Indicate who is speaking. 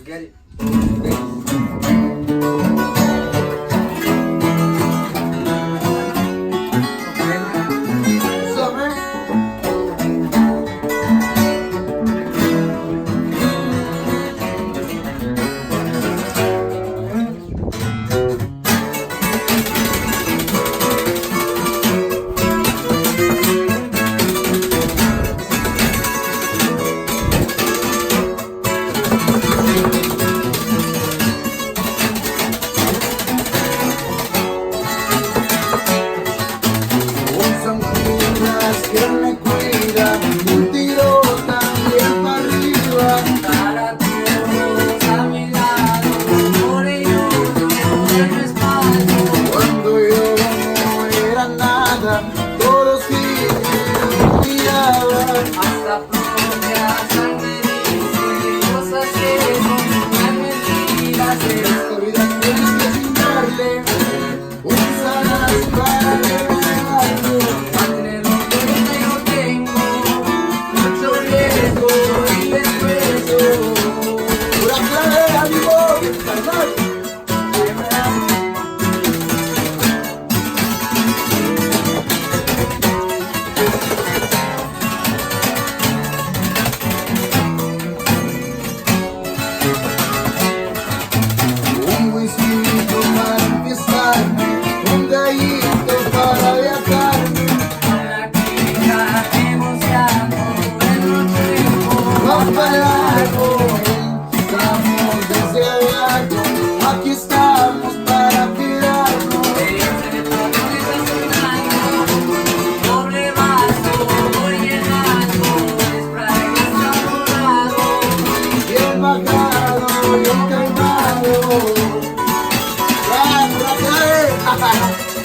Speaker 1: get it.
Speaker 2: Que me cuida, un tiro también para arriba.
Speaker 3: Para todos a mi lado, por ellos yo el respaldo.
Speaker 2: Cuando yo no era nada, todos me miraban.
Speaker 3: Hasta propia sangre dice cosas que son mentiras.
Speaker 2: Esta vida tienes que chingarle, usarás para recordarlo. Pura clave, amigo, carnal. Un whisky para empezar, un gallito para viajar.
Speaker 3: Una chica negociando en un tiempo.
Speaker 2: Vamos para largo, estamos desde abajo, aquí estamos para quedarnos.
Speaker 3: Doble vaso, voy llegando, spray está morado.
Speaker 2: Bien bajado, bien calmado. ¡La clave!